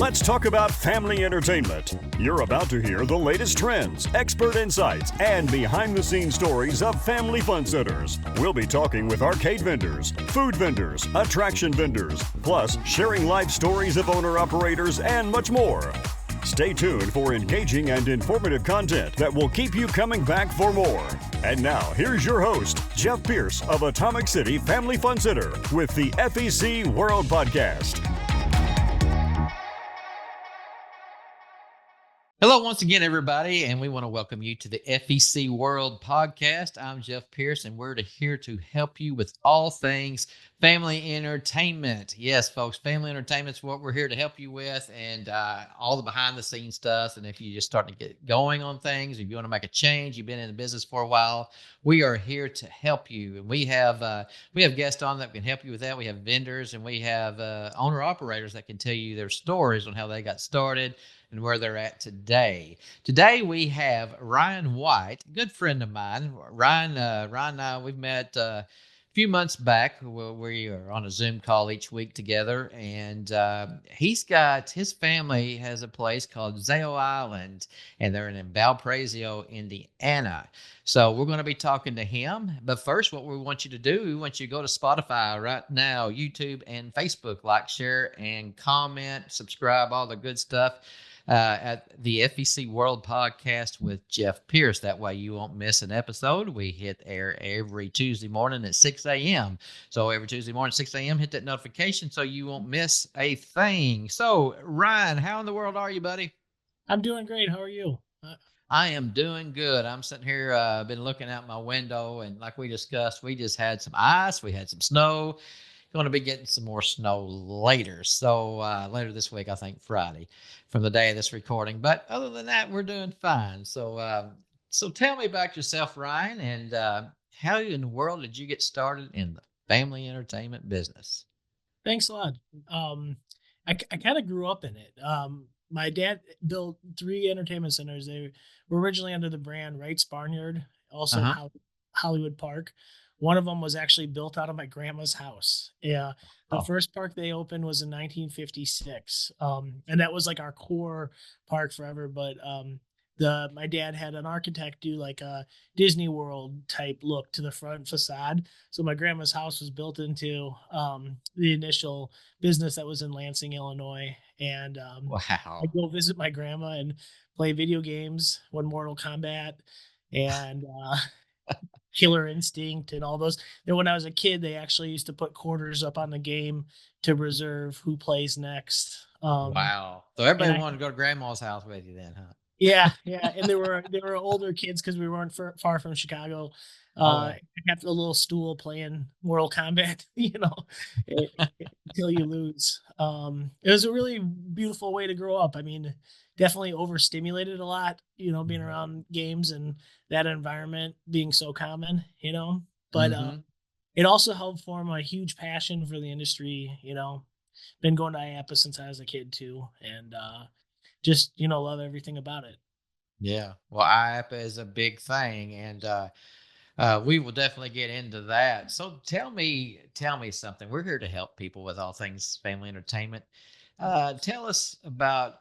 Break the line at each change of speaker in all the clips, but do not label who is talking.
Let's talk about family entertainment. You're about to hear the latest trends, expert insights, and behind-the-scenes stories of family fun centers. We'll be talking with arcade vendors, food vendors, attraction vendors, plus sharing life stories of owner-operators and much more. Stay tuned for engaging and informative content that will keep you coming back for more. And now, here's your host, Jeff Pierce of Atomic City Family Fun Center with the FEC World Podcast.
Hello once again, everybody, and we want to welcome you to the FEC World Podcast. I'm Jeff Pierce, and we're here to help you with all things family entertainment. Yes, folks, family entertainment is what we're here to help you with, and all the behind-the-scenes stuff. And if you just start to get going on things, if you want to make a change, you've been in the business for a while, we are here to help you. And we have guests on that can help you with that. We have vendors, and we have owner-operators that can tell you their stories on how they got started and where they're at today. Today we have Ryan White, a good friend of mine. Ryan and I, we've met a few months back. We are on a Zoom call each week together, and his family has a place called ZAO Island, and they're in Valparaiso, Indiana. So we're going to be talking to him. But first, what we want you to do, we want you to go to Spotify right now, YouTube, and Facebook. Like, share, and comment, subscribe, all the good stuff. At the FEC World Podcast with Jeff Pierce. That way you won't miss an episode. We hit air every Tuesday morning at 6 a.m. So every Tuesday morning, 6 a.m., hit that notification so you won't miss a thing. So, Ryan, how in the world are you, buddy?
I'm doing great. How are you?
I am doing good. I'm sitting here, been looking out my window, and like we discussed, we just had some ice. We had some snow. Going to be getting some more snow later. So later this week, I think Friday, from the day of this recording. But other than that, we're doing fine. So tell me about yourself, Ryan, and how in the world did you get started in the family entertainment business?
Thanks a lot. I kind of grew up in it. My dad built 3 entertainment centers. They were originally under the brand Wright's Barnyard, also Hollywood Park. One of them was actually built out of my grandma's house. Yeah. The first park they opened was in 1956. And that was like our core park forever. But my dad had an architect do like a Disney World type look to the front facade. So my grandma's house was built into the initial business that was in Lansing, Illinois. And I go visit my grandma and play video games, one Mortal Kombat, and Killer Instinct and all those. Then when I was a kid, they actually used to put quarters up on the game to reserve who plays next.
Wow. So everybody wanted to go to grandma's house with you then, huh?
Yeah. And there were older kids because we weren't far from Chicago. I have a little stool playing Mortal Kombat, until you lose. It was a really beautiful way to grow up. I mean, definitely overstimulated a lot, being around games and that environment being so common, but it also helped form a huge passion for the industry. Been going to IAPA since I was a kid too, and just love everything about it.
Yeah, well, IAPA is a big thing, and we will definitely get into that. So tell me something. We're here to help people with all things family entertainment. Tell us about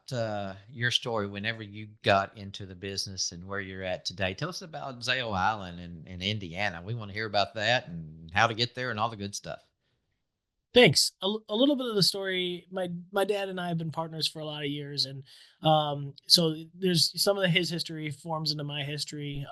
your story whenever you got into the business and where you're at today. Tell us about ZAO Island in Indiana. We want to hear about that and how to get there and all the good stuff.
Thanks. A little bit of the story. My dad and I have been partners for a lot of years, and so there's some of his history forms into my history.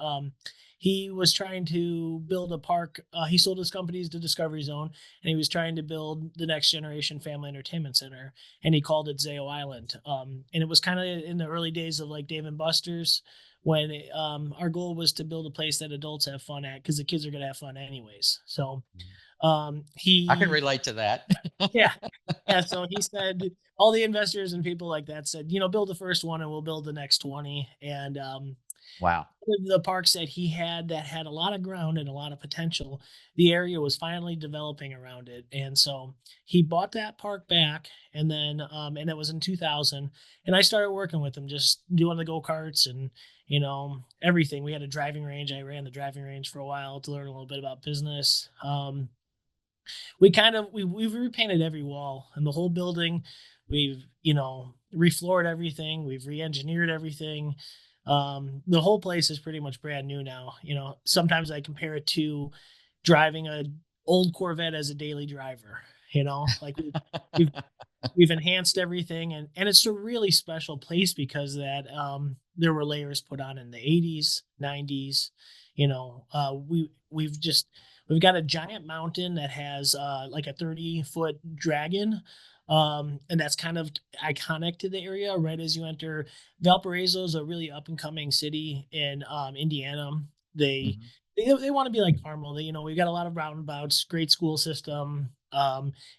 He was trying to build a park. He sold his companies to Discovery Zone, and he was trying to build the next generation family entertainment center, and he called it ZAO Island. And it was kind of in the early days of like Dave and Buster's, when our goal was to build a place that adults have fun at, because the kids are going to have fun anyways. So I
can relate to that.
yeah. So he said, all the investors and people like that said, build the first one and we'll build the next 20. And
wow.
The parks that he had that had a lot of ground and a lot of potential, the area was finally developing around it. And so he bought that park back, and then and that was in 2000. And I started working with him, just doing the go-karts and everything. We had a driving range. I ran the driving range for a while to learn a little bit about business. We've repainted every wall in the whole building. We've refloored everything. We've re-engineered everything. The whole place is pretty much brand new now. Sometimes I compare it to driving a old Corvette as a daily driver. Like we've we've enhanced everything, and it's a really special place because that there were layers put on in the 80s, 90s. We've got a giant mountain that has like a 30-foot dragon, and that's kind of iconic to the area. Right as you enter, Valparaiso is a really up and coming city in Indiana. They
Mhm.
they want to be like Carmel. We've got a lot of roundabouts, great school system.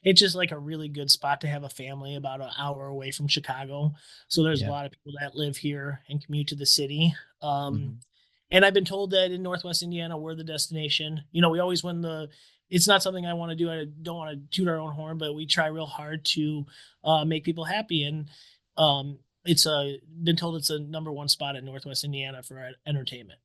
It's just like a really good spot to have a family about an hour away from Chicago. So there's a
Yeah.
lot of people that live here and commute to the city.
Mhm.
And I've been told that in Northwest Indiana, we're the destination. We always win the. It's not something I want to do. I don't want to toot our own horn, but we try real hard to make people happy. And it's been told it's a number one spot in Northwest Indiana for entertainment.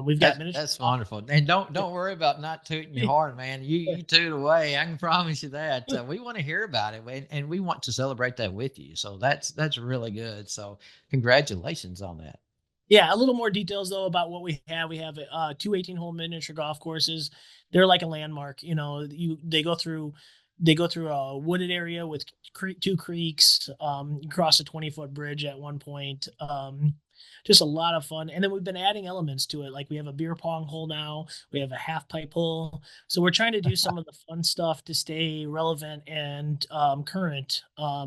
We've got miniature
That's
golf.
wonderful. And don't worry about not tooting your horn, man. You toot away. I can promise you that. We want to hear about it, and we want to celebrate that with you. So that's really good. So congratulations on that.
Yeah, a little more details though about what we have. We have two 18-hole miniature golf courses. They're like a landmark. They go through a wooded area with two creeks. You cross a 20-foot bridge at one point. Just a lot of fun. And then we've been adding elements to it. Like we have a beer pong hole now. We have a half pipe hole. So we're trying to do some of the fun stuff to stay relevant and current.
Yeah.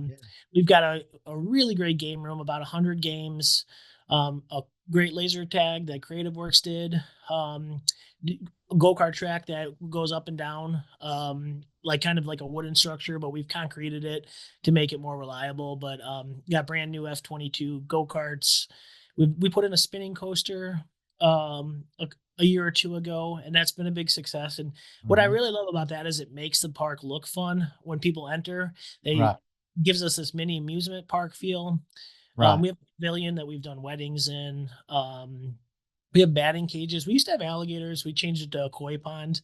We've got a really great game room, about 100 games, a great laser tag that Creative Works did, um, go-kart track that goes up and down, like kind of like a wooden structure, but we've concreted it to make it more reliable. But got brand new F22 go-karts. We put in a spinning coaster a year or two ago, and that's been a big success. And what I
Mhm.
really love about that is it makes the park look fun when people enter. They
Right.
gives us this mini amusement park feel.
Right.
We have a pavilion that we've done weddings in. We have batting cages. We used to have alligators. We changed it to a koi pond.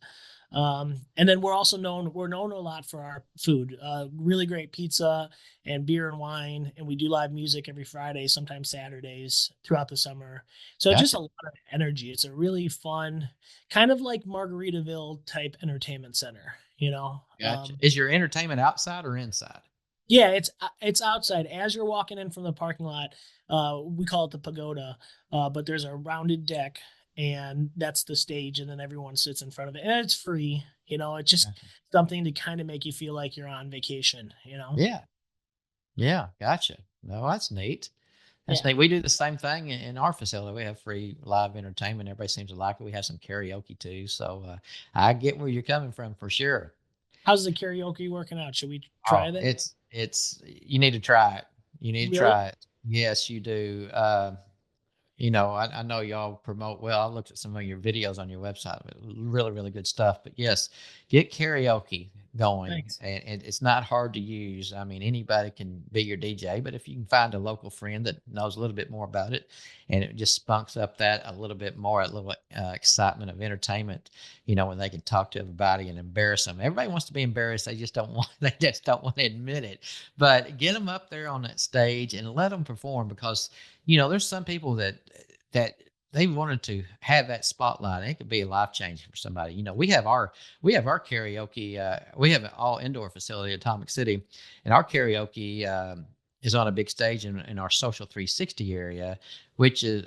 And then we're known a lot for our food. Really great pizza and beer and wine. And we do live music every Friday, sometimes Saturdays throughout the summer. So it's just
Gotcha.
a lot of energy. It's a really fun, kind of like Margaritaville type entertainment center, you know?
Gotcha. Is your entertainment outside or inside?
Yeah, it's outside. As you're walking in from the parking lot, we call it the pagoda, but there's a rounded deck, and that's the stage, and then everyone sits in front of it, and it's free. It's just
Gotcha.
something to kind of make you feel like you're on vacation.
Yeah. Yeah. Gotcha. No, that's neat. That's
Yeah.
neat. We do the same thing in our facility. We have free live entertainment. Everybody seems to like it. We have some karaoke too. So I get where you're coming from for sure.
How's the karaoke working out? Should we
Oh,
try that?
it's you need to try it. You need to
Really?
try it. Yes, you do. I know y'all promote well. I looked at some of your videos on your website. Really, really good stuff. But yes, get karaoke going.
Thanks.
And it's not hard to use. I mean, anybody can be your DJ, but if you can find a local friend that knows a little bit more about it, and it just spunks up that a little bit more, a little excitement of entertainment, when they can talk to everybody and embarrass them. Everybody wants to be embarrassed. They just don't want to admit it. But get them up there on that stage and let them perform because there's some people that they wanted to have that spotlight. And it could be a life changing for somebody. We have our karaoke. We have an all indoor facility, Atomic City, and our karaoke is on a big stage in our social 360 area,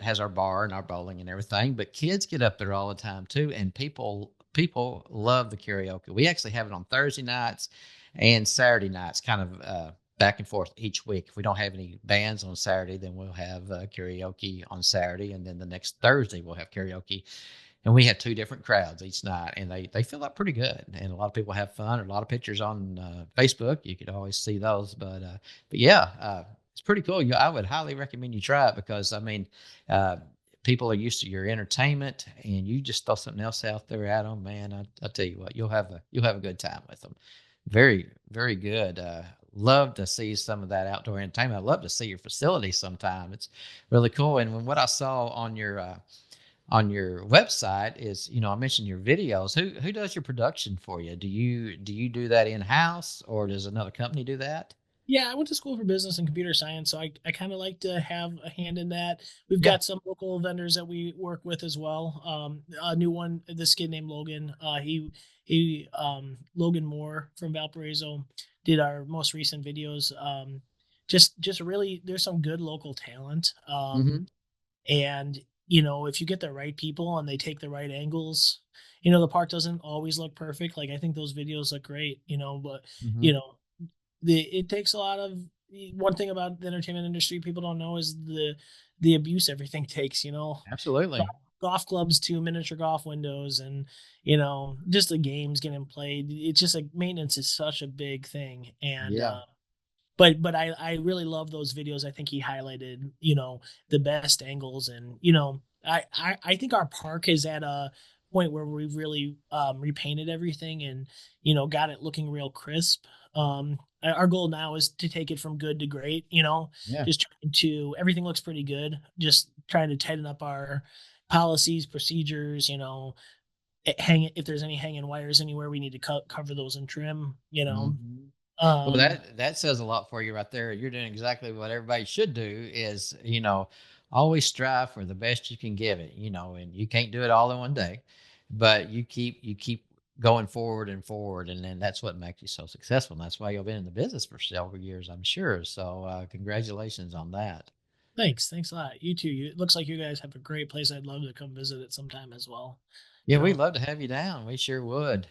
has our bar and our bowling and everything. But kids get up there all the time too, and people love the karaoke. We actually have it on Thursday nights and Saturday nights, kind of back and forth each week. If we don't have any bands on Saturday, then we'll have karaoke on Saturday, and then the next Thursday we'll have karaoke. And we have two different crowds each night, and they fill up pretty good. And a lot of people have fun. A lot of pictures on Facebook. You could always see those. But yeah, it's pretty cool. I would highly recommend you try it because I mean, uh, people are used to your entertainment, and you just throw something else out there at them. Man, I tell you what, you'll have a good time with them. Very, very good. Love to see some of that outdoor entertainment. I'd love to see your facility sometime. It's really cool. And when what I saw on your website is, I mentioned your videos. Who does your production for you? Do you do that in house, or does another company do that?
Yeah, I went to school for business and computer science, so I kind of like to have a hand in that. We've
Yeah.
got some local vendors that we work with as well. A new one, this kid named Logan. He Logan Moore from Valparaiso did our most recent videos. Just really, there's some good local talent.
Hmm.
And if you get the right people and they take the right angles, the park doesn't always look perfect. Like I think those videos look great, but
Hmm.
you know it takes a lot of one thing about the entertainment industry people don't know is the abuse everything takes,
Absolutely.
golf clubs to miniature golf windows and just the games getting played. It's just like maintenance is such a big thing. And
Yeah.
but I really love those videos. I think he highlighted, the best angles. And I think our park is at a point where we've really repainted everything and got it looking real crisp. Our goal now is to take it from good to great,
Yeah.
just trying to everything looks pretty good, just trying to tighten up our policies, procedures, hang if there's any hanging wires anywhere we need to cover those and trim,
Hmm. Well,
um
that says a lot for you right there. You're doing exactly what everybody should do is, always strive for the best you can give it, and you can't do it all in one day, but you keep going forward and forward, and then that's what makes you so successful. And that's why you've been in the business for several years, I'm sure. So, congratulations on that.
Thanks a lot. You too. It looks like you guys have a great place. I'd love to come visit it sometime as well.
Yeah,
You
we'd
know,
love to have you down. We sure would.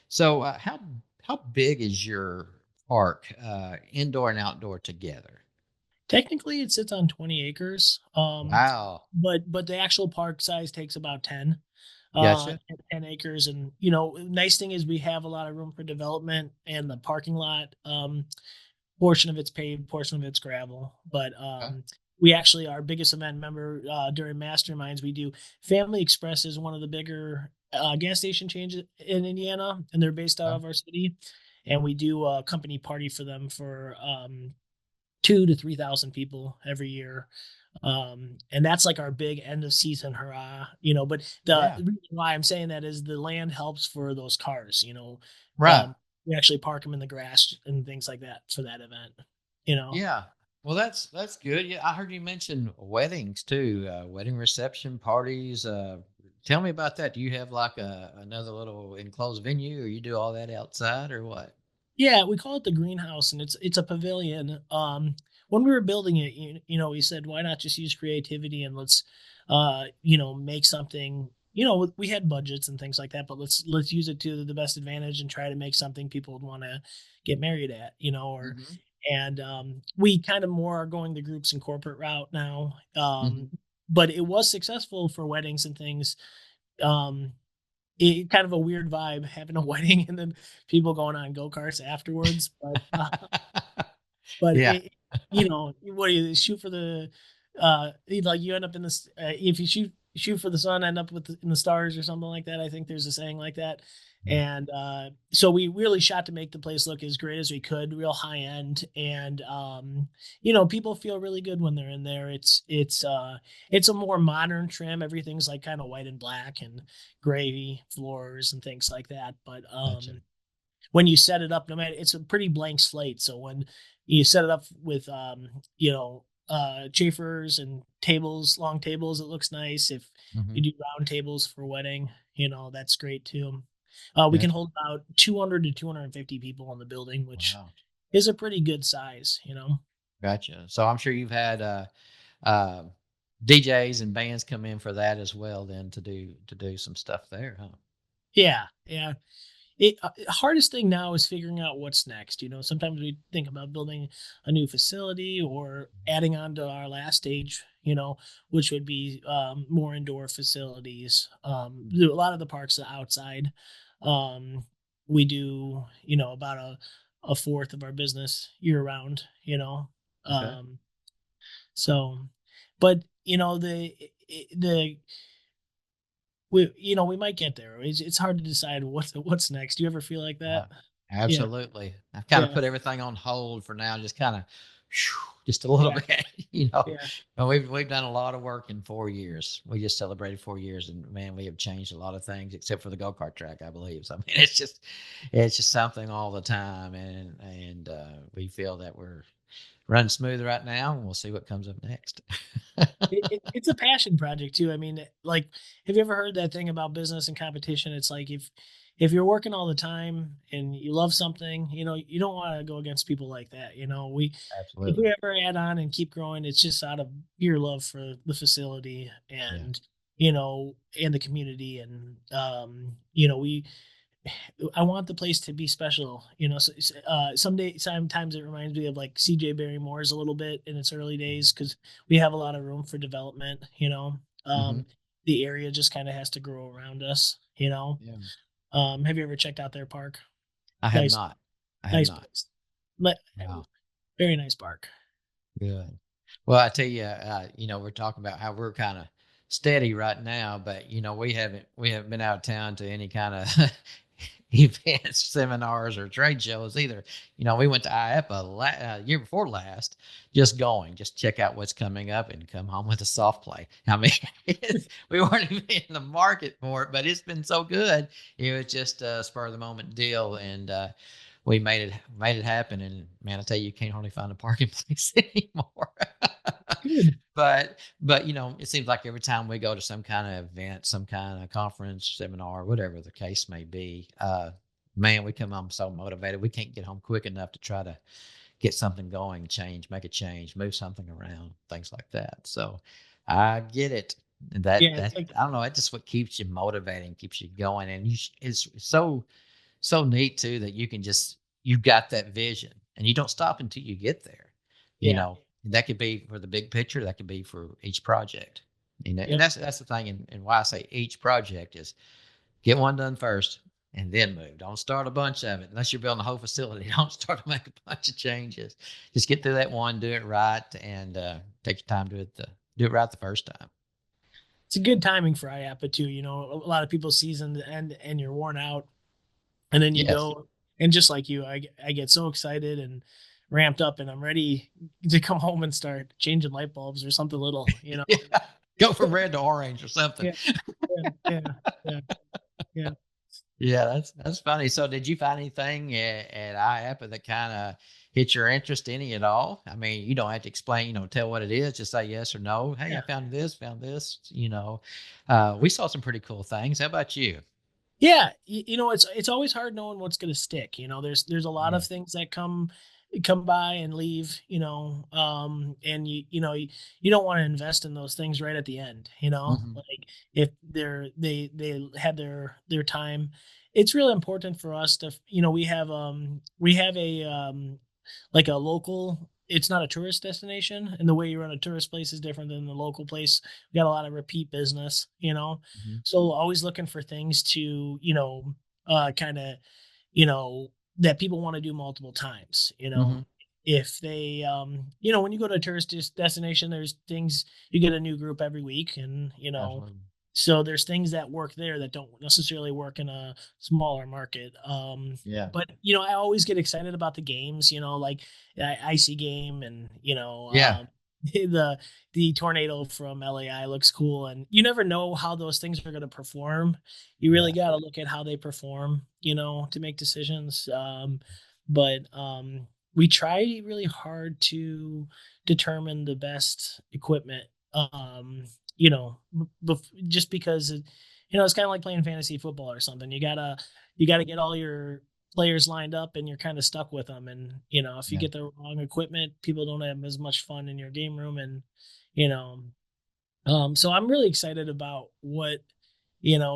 So, how big is your park, indoor and outdoor together?
technically it sits on 20 acres.
Wow.
But the actual park size takes about 10, uh,
Gotcha.
10 acres. And, nice thing is we have a lot of room for development and the parking lot. Portion of it's paved, portion of it's gravel. But
Okay.
we actually, our biggest event, remember, during Masterminds, we do Family Express is one of the bigger gas station chains in Indiana, and they're based out
Okay.
of our city. And we do a company party for them for 2 to 3,000 people every year. And that's like our big end of season hurrah, but the
Yeah.
reason why I'm saying that is the land helps for those cars,
Right.
we actually park them in the grass and things like that for that event, you know.
Yeah. Well, that's good. Yeah, I heard you mention weddings too, wedding reception parties. Tell me about that. Do you have like another little enclosed venue, or you do all that outside, or what?
Yeah, we call it the greenhouse, and it's a pavilion. When we were building it, we said, why not just use creativity and let's, make something. We had budgets and things like that, but let's use it to the best advantage and try to make something people would want to get married at, or
Hmm.
and we kind of more are going the groups and corporate route now.
Hmm.
But it was successful for weddings and things. Um, kind of a weird vibe having a wedding and then people going on go-karts afterwards, but
Yeah.
what do you shoot for the like you end up in this if you shoot for the sun, end up in the stars or something like that. I think there's a saying like that. And so we really shot to make the place look as great as we could, real high end. And people feel really good when they're in there. It's a more modern trim. Everything's like kind of white and black and gray floors and things like that. But
Gotcha.
when you set it up, no matter, it's a pretty blank slate. So when you set it up with chafers and tables, long tables, it looks nice. If you
Hmm.
do round tables for wedding, that's great too. We can
Gotcha.
hold about 200 to 250 people in the building, which
Wow.
is a pretty good size.
Gotcha. So I'm sure you've had uh, DJs and bands come in for that as well, then to do some stuff there, huh?
Yeah, yeah. Hardest thing now is figuring out what's next. Sometimes we think about building a new facility or adding on to our last stage, which would be more indoor facilities. A lot of the parks are outside. Um, we do, about a fourth of our business year round.
Okay.
Um, so, but the we might get there. It's hard to decide what's next. Do you ever feel like that?
Right.
Yeah.
Absolutely. I've kind of
Yeah.
put everything on hold for now, just kind of just a little
Yeah.
bit, you know.
Yeah.
And we've done a lot of work in 4 years. We just celebrated 4 years, and man, we have changed a lot of things, except for the go kart track, I believe. So I mean, it's just something all the time, and we feel that we're running smooth right now, and we'll see what comes up next.
It's a passion project too. I mean, like, have you ever heard that thing about business and competition? It's like if you're working all the time and you love something, you don't want to go against people like that. We if
Absolutely.
we ever add on and keep growing, it's just out of pure love for the facility
Yeah.
and the community, and we I want the place to be special. Sometimes it reminds me of like CJ Barrymore's a little bit in its early days because we have a lot of room for development.
Hmm.
The area just kind of has to grow around us.
Yeah.
Have you ever checked out their park?
I have
Nice,
not. I have
nice
not.
place. But
Wow.
very nice park.
Good. Well, I tell you, we're talking about how we're kind of steady right now, but we haven't been out of town to any kind of events, seminars, or trade shows either. We went to IAPA year before last, just check out what's coming up and come home with a soft play. I mean, we weren't even in the market for it, but it's been so good. It was just a spur of the moment deal, and we made it happen. And man, I tell you, you can't hardly find a parking place anymore.
Good.
but it seems like every time we go to some kind of event, some kind of conference, seminar, whatever the case may be, man, we come home so motivated. We can't get home quick enough to try to get something going, make a change, move something around, things like that. So I get it.
Yeah,
That
it's like
I don't know. That's just what keeps you motivating, keeps you going, and it's so neat too that you've got that vision and you don't stop until you get there. You
yeah,
know, that could be for the big picture, that could be for each project. And
yep.
that's the thing, and why I say each project is get one done first and then move. Don't start a bunch of it unless you're building a whole facility. Don't start to make a bunch of changes. Just get through that one, do it right, and take your time, do it right the first time.
It's a good timing for IAPA too. A lot of people season the end and you're worn out, and then you
Yes.
go, and just like you, I get so excited and ramped up, and I'm ready to come home and start changing light bulbs or something little.
Yeah. Go from red to orange or something.
Yeah, yeah, yeah, yeah, yeah.
Yeah, that's funny. So, did you find anything at IAPA that kind of hit your interest, any at all? I mean, you don't have to explain, tell what it is. Just say yes or no. Hey, I
Yeah.
found this, found this. We saw some pretty cool things. How about you?
Yeah, it's always hard knowing what's going to stick. There's a lot
Yeah.
of things that come by and leave. And you don't want to invest in those things right at the end.
Hmm.
Like if they had their time, it's really important for us to. We have a like a local. It's not a tourist destination, and the way you run a tourist place is different than the local place. We got a lot of repeat business.
Hmm.
So always looking for things to, kind of, you know, that people want to do multiple times.
Hmm.
If they, when you go to a destination, there's things you get a new group every week, and
Absolutely.
so there's things that work there that don't necessarily work in a smaller market.
Yeah.
But I always get excited about the games, like icy game, and
Yeah.
the tornado from LAI looks cool, and you never know how those things are going to perform. You really
Yeah.
got to look at how they perform, to make decisions. But we try really hard to determine the best equipment. Just because it's kind of like playing fantasy football or something. You gotta get all your players lined up, and you're kind of stuck with them. And if you
Yeah.
get the wrong equipment, people don't have as much fun in your game room. And you know, so I'm really excited about what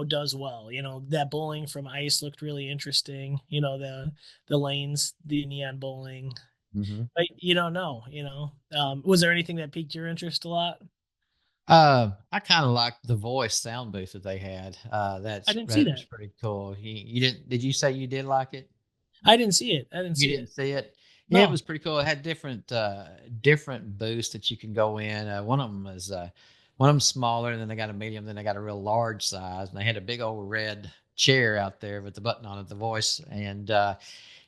does well. That bowling from ice looked really interesting. The lanes, the neon bowling.
Hmm.
But you don't know. Was there anything that piqued your interest a lot?
I kind of liked the voice sound booth that they had.
I didn't see
That was
that.
pretty cool. You didn't? Did you say you did like it?
I didn't see it. I didn't
You
see
didn't
it.
see it? Yeah, it
No.
was pretty cool. It had different booths that you can go in. One of them smaller, and then they got a medium, then they got a real large size, and they had a big old red chair out there with the button on it, the voice, and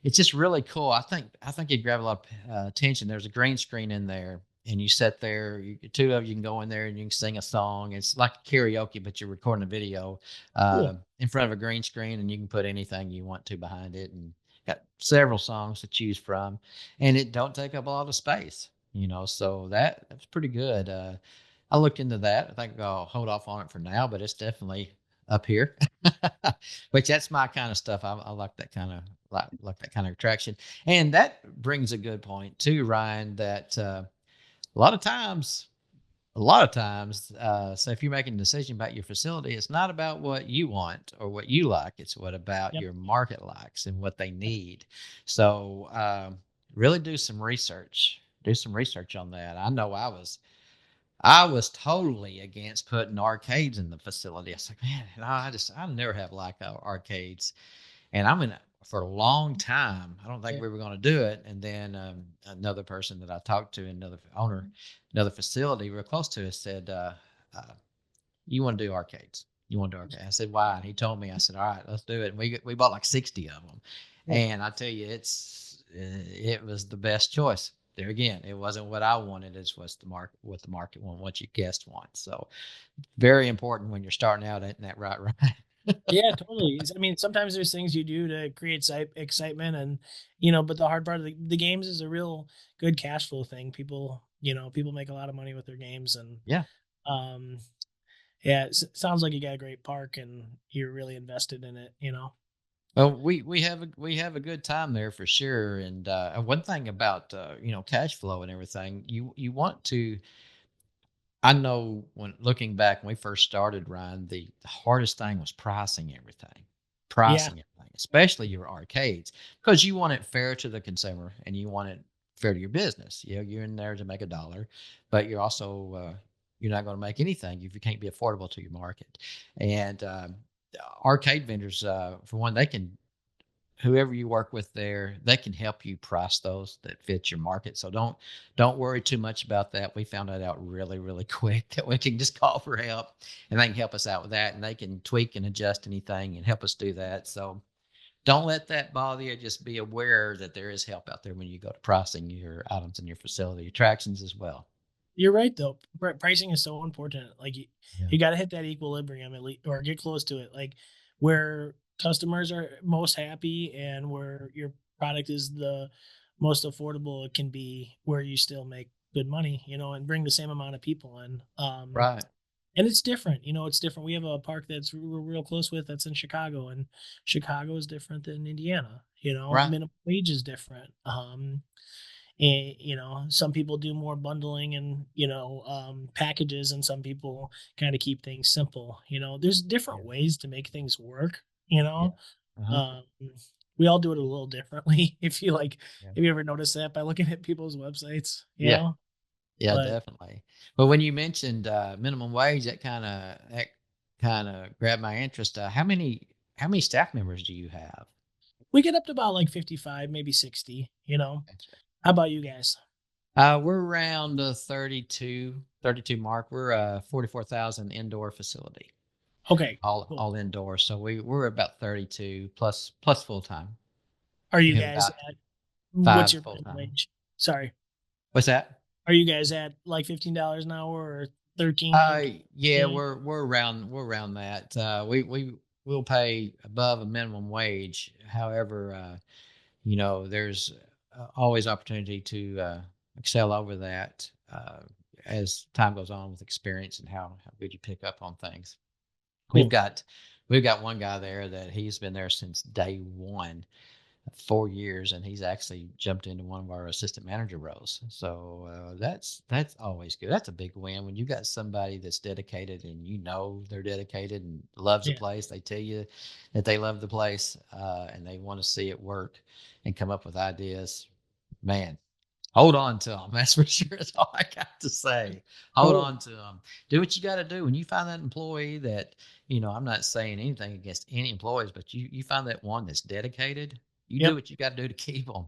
it's just really cool. I think it'd grab a lot of attention. There's a green screen in there, and you sit there. Two of you can go in there and you can sing a song. It's like karaoke, but you're recording a video
Cool.
in front of a green screen, and you can put anything you want to behind it, and got several songs to choose from, and it don't take up a lot of space. So that's pretty good. I looked into that. I think I'll hold off on it for now, but it's definitely up here, which that's my kind of stuff. I like that kind of like that kind of attraction, and that brings a good point too, Ryan. That a lot of times, so if you're making a decision about your facility, it's not about what you want or what you like. It's what about
Yep.
your market likes and what they need. So really do some research. Do some research on that. I know I was totally against putting arcades in the facility. I was like, man, no, I never have liked arcades, and I'm in it for a long time. I don't think
Yeah.
we were going to do it. And then another person that I talked to, another owner, another facility real close to us, said, uh, "You want to do arcades? You want to do arcades?" I said, "Why?" And he told me. I said, "All right, let's do it." And we bought like 60 of them,
Cool.
and I tell you, it was the best choice. There again, it wasn't what I wanted. It's what the market want, what your guests want. So very important when you're starting out in that right.
Yeah, totally. I mean, sometimes there's things you do to create excitement, and but the hard part of the games is a real good cash flow thing. People make a lot of money with their games, and
Yeah.
um, yeah, sounds like you got a great park, and you're really invested in it.
Well, we have a good time there for sure. And one thing about cash flow and everything, you want to. I know when looking back when we first started, Ryan, the hardest thing was
Yeah,
pricing everything, especially your arcades, because you want it fair to the consumer and you want it fair to your business. You're in there to make a dollar, but you're not going to make anything if you can't be affordable to your market. And arcade vendors, for one, they can whoever you work with there, they can help you price those that fit your market. So don't worry too much about that. We found that out really, really quick that we can just call for help and they can help us out with that and they can tweak and adjust anything and help us do that. So don't let that bother you. Just be aware that there is help out there when you go to pricing your items in your facility, attractions as well.
you're right though. Pricing is so important. Like
Yeah.
you got to hit that equilibrium at least, or get close to it. Like where customers are most happy and where your product is the most affordable it can be, where you still make good money, and bring the same amount of people in.
Right.
And it's different. It's different. We have a park that's we're real close with that's in Chicago, and Chicago is different than Indiana.
Right.
Minimum wage is different. And some people do more bundling and packages, and some people kind of keep things simple. There's
Yeah.
different ways to make things work.
Yeah. Uh-huh.
Um, we all do it a little differently. If you like,
Yeah.
have you ever noticed that by looking at people's websites?
Yeah. Yeah,
But
definitely. But when you mentioned minimum wage, that kind of grabbed my interest. How many staff members do you have?
we get up to about like 55, maybe 60.
Gotcha.
How about you guys?
We're around the 32 mark. We're a 44,000 indoor facility,
Okay,
all
cool.
all indoor. So we're about 32 plus full time.
Are
We
you
have
guys
about
at what's
five
your
full
minimum
time.
wage? Sorry.
What's that?
Are you guys at like $15 an hour or 13,
Yeah,
14?
we're around that. We'll pay above a minimum wage. However, there's always opportunity to excel over that as time goes on with experience and how good you pick up on things. We've
Cool.
got we've got one guy there that he's been there since day one, 4 years, and he's actually jumped into one of our assistant manager roles. So that's always good. That's a big win when you got somebody that's dedicated and they're dedicated and loves the
Yeah.
place. They tell you that they love the place and they want to see it work and come up with ideas. Man, hold on to them. That's for sure. That's all I got to say. Hold
Cool.
on to them. Do what you got to do. When you find that employee that, I'm not saying anything against any employees, but you find that one that's dedicated, you do
Yep.
what you got to do to keep them.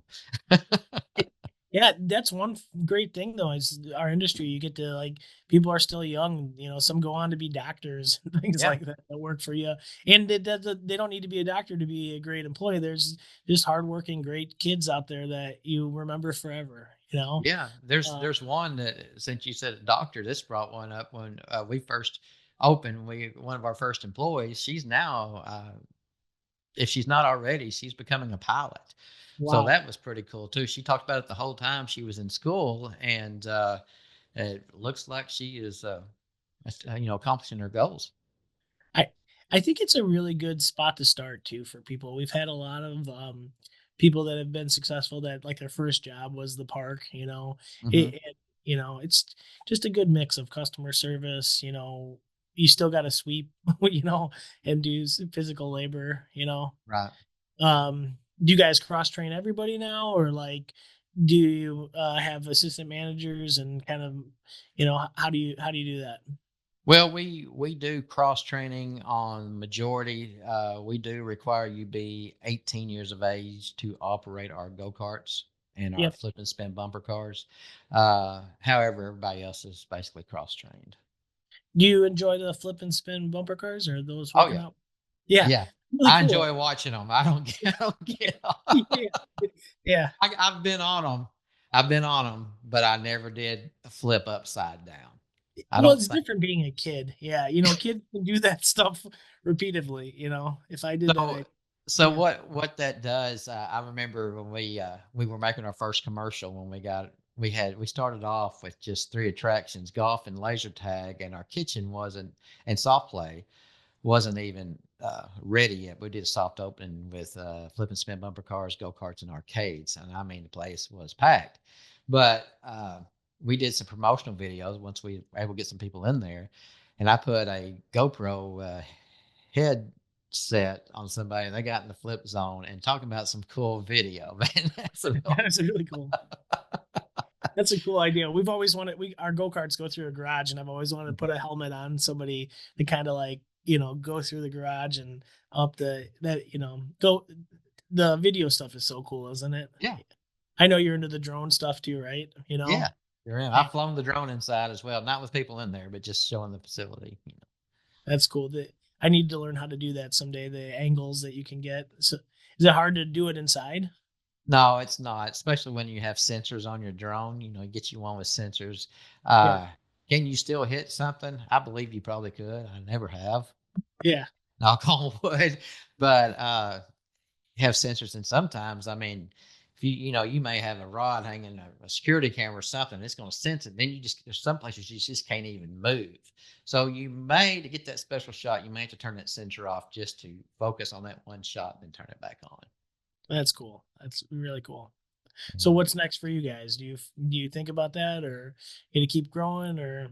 Yeah, that's one great thing though is our industry. You get to like people are still young. Some go on to be doctors and things
Yeah.
like that that work for you. And they don't need to be a doctor to be a great employee. There's just hardworking, great kids out there that you remember forever.
Yeah, there's
Uh,
there's one that since you said a doctor, this brought one up when we first opened. We one of our first employees. She's now, if she's not already, she's becoming a pilot. So
wow.
that was pretty cool too. She talked about it the whole time she was in school, and it looks like she is, accomplishing her goals.
I I think it's a really good spot to start too for people. We've had a lot of people that have been successful that like their first job was the park.
Hmm.
It's just a good mix of customer service. You still got to sweep, and do physical labor.
Right.
Do you guys cross train everybody now, or like do you have assistant managers and kind of, how do you do that?
Well, we do cross training on majority. We do require you be 18 years of age to operate our go karts and our
Yep.
flip and spin bumper cars. However, everybody else is basically cross trained.
Do you enjoy the flip and spin bumper cars or those
Oh
working
yeah,
out? Yeah,
yeah.
really
I
cool.
enjoy watching them. I don't get, I don't get.
Yeah, yeah.
I've been on them. I've been on them, but I never did flip upside down. I
Well,
don't
it's
think.
different being a kid. Yeah, kids can do that stuff repeatedly. If I did that,
So so
yeah,
what that does, I remember when we were making our first commercial when we started off with just three attractions, golf and laser tag, and our kitchen wasn't, and soft play wasn't even ready yet. We did a soft opening with flip and spin bumper cars, go karts, and arcades, and I mean the place was packed. But we did some promotional videos once we were able to get some people in there, and I put a GoPro headset on somebody, and they got in the flip zone and talking about some cool video, man. That's a real,
that's really cool. That's a cool idea. We've always wanted our go karts go through a garage, and I've always wanted to put a helmet on somebody to kind of like go through the garage and up go. The video stuff is so cool, isn't it?
yeah,
I know you're into the drone stuff too, right?
yeah. You're in.
Yeah,
I've flown the drone inside as well, not with people in there, but just showing the facility.
that's cool. I need to learn how to do that someday. The angles that you can get. So, is it hard to do it inside?
No, it's not, especially when you have sensors on your drone. Get you one with sensors.
Yeah,
Uh, can you still hit something? I believe you probably could. I never have.
yeah,
Knock on wood, but have sensors, and sometimes, I mean, if you may have a rod hanging, a security camera or something, it's going to sense it. Then there's some places you just can't even move. So you may, to get that special shot, you may have to turn that sensor off just to focus on that one shot and then turn it back on.
that's cool. That's really cool. So,
Yeah.
what's next for you guys? Do you think about that, or you to keep growing, or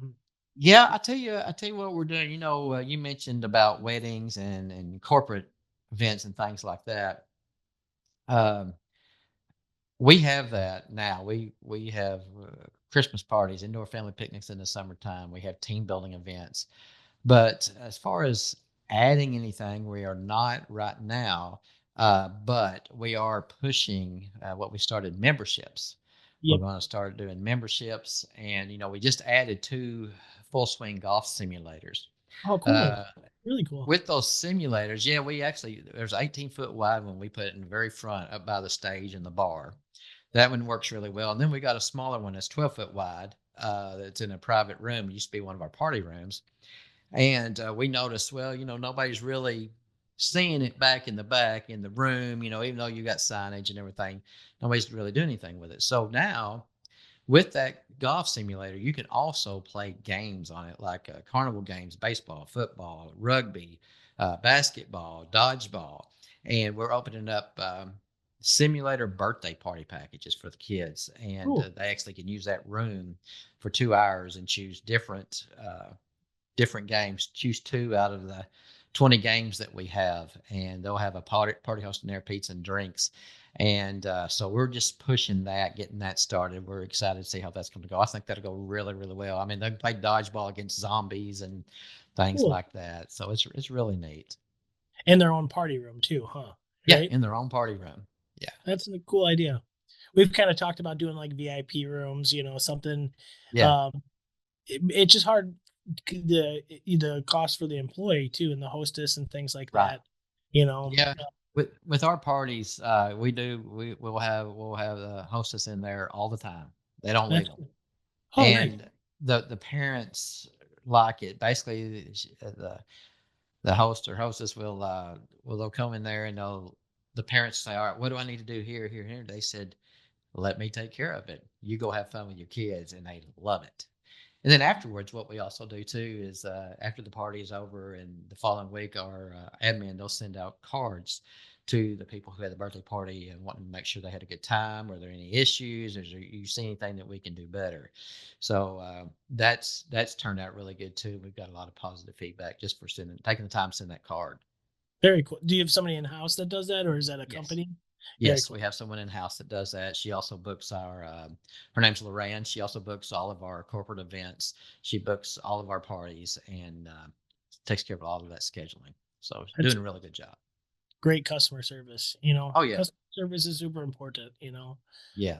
Yeah, I tell you what we're doing. You mentioned about weddings and corporate events and things like that. Um, we have that now. We have Christmas parties, indoor family picnics in the summertime. We have team building events. But as far as adding anything, we are not right now. But we are pushing what we started, memberships. We're
yep?
going to start doing memberships, and we just added two full swing golf simulators.
Oh, cool.
Uh,
Really cool.
with those simulators, yeah, we actually, there's 18-foot wide when we put it in the very front up by the stage and the bar. That one works really well. And then we got a smaller one that's 12-foot wide. That's in a private room. It used to be one of our party rooms. And we noticed, well, nobody's really seeing it back in the room, even though you got signage and everything, nobody's really doing anything with it. So now with that golf simulator, you can also play games on it, like carnival games, baseball, football, rugby, basketball, dodgeball. And we're opening up simulator birthday party packages for the kids. And
Cool.
they actually can use that room for 2 hours and choose different games. Choose two out of the 20 games that we have, and they'll have a party host in there, pizza and drinks. And so we're just pushing that, getting that started. We're excited to see how that's going to go. I think that'll go really, really well. I mean, they play dodgeball against zombies and things
Cool.
like that. So it's really neat.
And their own party room too, huh?
Yeah,
Right?
in their own party room. Yeah.
That's a cool idea. we've kind of talked about doing like VIP rooms, something.
Yeah.
Um, it's just hard, the cost for the employee too, and the hostess and things like
Right.
that. You know,
Yeah. With our parties, we'll have the hostess in there all the time. They don't leave
that's
them.
oh nice.
And the parents like it. Basically, the host or hostess will they'll come in there and the parents say, all right, what do I need to do here, here, here? They said, let me take care of it. You go have fun with your kids, and they love it. And then afterwards, what we also do too is after the party is over and the following week, our admin, they'll send out cards to the people who had the birthday party and wanting to make sure they had a good time. Were there any issues? Is there, you see anything that we can do better? So that's turned out really good too. We've got a lot of positive feedback just for taking the time to send that card.
Very cool. Do you have somebody in house that does that, or is that a
Yes.
company? Very
Yes,
cool.
we have someone in house that does that. She also books her name's Lorraine. She also books all of our corporate events. She books all of our parties and takes care of all of that scheduling. So she's
That's
doing a really good job.
great customer service.
Oh yeah,
Customer service is super important.
yeah.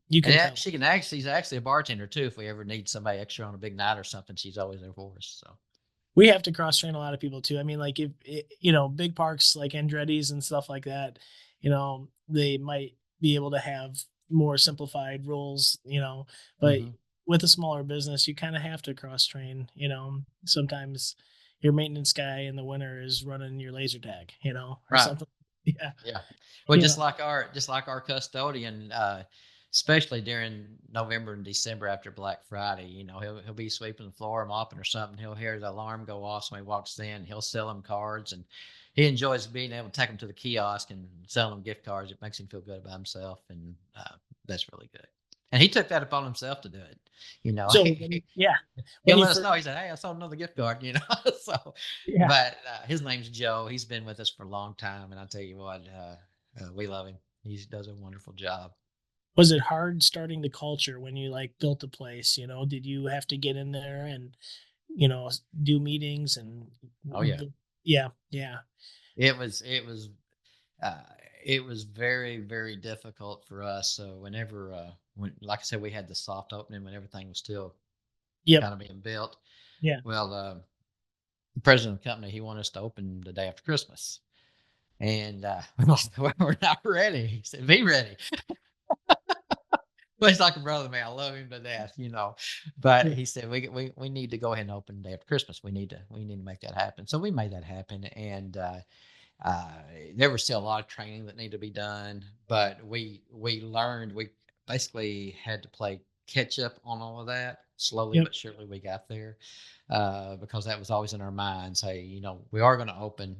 You
And
can tell.
she's actually a bartender too. If we ever need somebody extra on a big night or something, she's always there for us. So
We have to cross train a lot of people too. I mean, like if big parks like Andretti's and stuff like that, they might be able to have more simplified roles, but
hmm
with a smaller business, you kind of have to cross train. Sometimes your maintenance guy in the winter is running your laser tag, or
right.
something. Yeah,
Yeah. Well,
yeah,
just like our custodian, especially during November and December after Black Friday, he'll be sweeping the floor, mopping or something. He'll hear the alarm go off, somebody walks in, he'll sell them cards, and he enjoys being able to take them to the kiosk and sell them gift cards. It makes him feel good about himself, and that's really good. And he took that upon himself to do it.
So yeah, when
He'll
you
let us
first,
know. He said, "Hey, I sold another gift card." So,
yeah,
but his name's Joe. He's been with us for a long time, and I tell you what, we love him. He does a wonderful job.
was it hard starting the culture when you like built the place? Did you have to get in there and do meetings and
Oh yeah,
yeah, yeah,
it was it was uh, it was very very difficult for us. So whenever when like I said, we had the soft opening when everything was still
yep,
kind of being built.
yeah.
Well, the president of the company, he wanted us to open the day after Christmas. And we're not ready. He said, "Be ready." But he's like a brother to me. I love him to death. But
Yeah.
he said we need to go ahead and open the day after Christmas. We need to make that happen. So we made that happen, and uh, there was still a lot of training that needed to be done. But we learned. We basically had to play catch up on all of that. Slowly
Yep.
but surely, we got there because that was always in our minds. Hey, we are going to open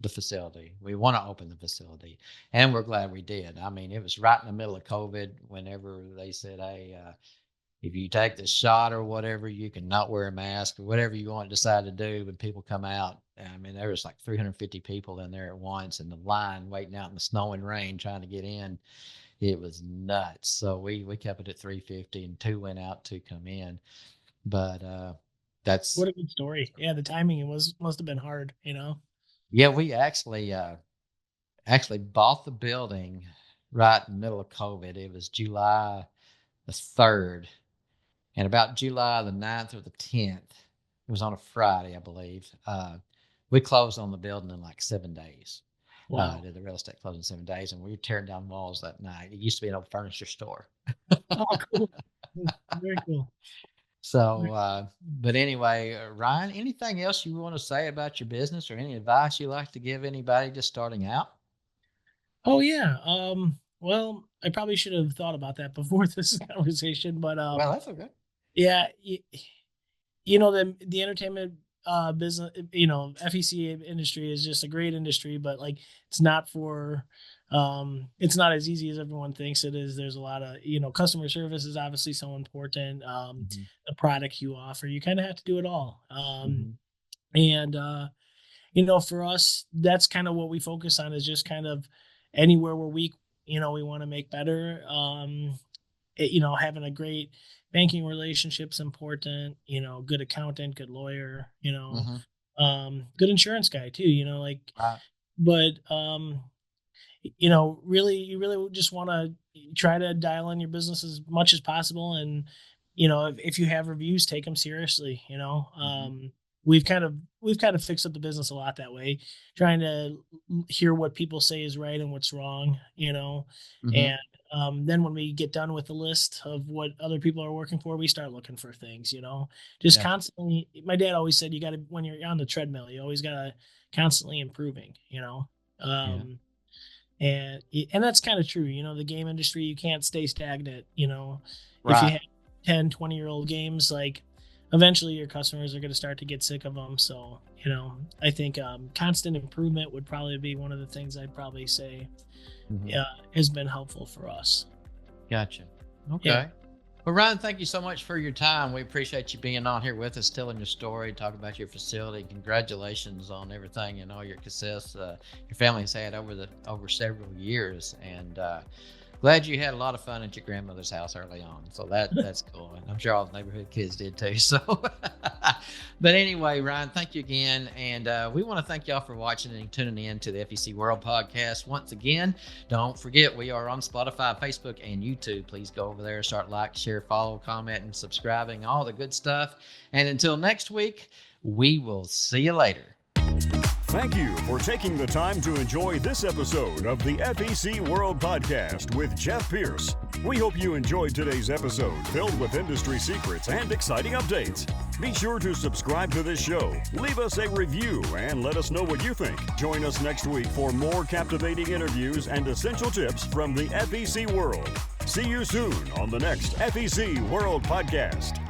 the facility. We want to open the facility, and we're glad we did. I mean, it was right in the middle of COVID whenever they said, "Hey, if you take the shot or whatever, you can not wear a mask or whatever you want to decide to do." When people come out, I mean, there was like 350 people in there at once, and the line waiting out in the snow and rain trying to get in. It was nuts. So we kept it at 350, and two went out, two come in. But that's
What a good story. Yeah, the timing must have been hard.
yeah. We actually bought the building right in the middle of COVID. It was July the 3rd, and about July the 9th or the 10th, it was on a Friday, I believe. We closed on the building in like 7 days.
Wow.
Did the real estate closed in 7 days, and we were tearing down walls that night. It used to be an old furniture store.
Oh, cool. Very cool.
So, but anyway, Ryan, anything else you want to say about your business or any advice you like to give anybody just starting out?
Oh yeah. Well, I probably should have thought about that before this conversation, but
Well, that's okay.
yeah, the entertainment business, FEC industry is just a great industry, but like it's not for it's not as easy as everyone thinks it is. There's a lot of, customer service is obviously so important.
hmm
The product you offer, you kind of have to do it all.
hmm
And for us, that's kind of what we focus on, is just kind of anywhere we're weak, we want to make better. Having a great banking relationship's important, good accountant, good lawyer,
hmm
good insurance guy too, like,
Right.
but, really, you really just want to, try to dial in your business as much as possible. And, if you have reviews, take them seriously, we've kind of fixed up the business a lot that way, trying to hear what people say is right and what's wrong,
Mm-hmm.
and then when we get done with the list of what other people are working for, we start looking for things, just
Gotcha.
constantly. My dad always said, when you're on the treadmill, you always got to constantly improving,
Yeah.
um, and that's kind of true. The game industry, you can't stay stagnant. If you
Right.
have 10, 20-year-old games, like, eventually your customers are going to start to get sick of them. So, I think constant improvement would probably be one of the things I'd probably say
Mm-hmm.
has been helpful for us.
Gotcha.
Yeah.
Okay. Well, Ryan, thank you so much for your time. We appreciate you being on here with us, telling your story, talking about your facility. Congratulations on everything and all your success your family's had over several years. And glad you had a lot of fun at your grandmother's house early on. So that's cool. And I'm sure all the neighborhood kids did too. So, but anyway, Ryan, thank you again. And we want to thank y'all for watching and tuning in to the FEC World Podcast. Once again, don't forget, we are on Spotify, Facebook, and YouTube. Please go over there, start like, share, follow, comment, and subscribing, all the good stuff. And until next week, we will see you later.
Thank you for taking the time to enjoy this episode of the FEC World Podcast with Jeff Pierce. We hope you enjoyed today's episode, filled with industry secrets and exciting updates. Be sure to subscribe to this show, leave us a review, and let us know what you think. Join us next week for more captivating interviews and essential tips from the FEC world. See you soon on the next FEC World Podcast.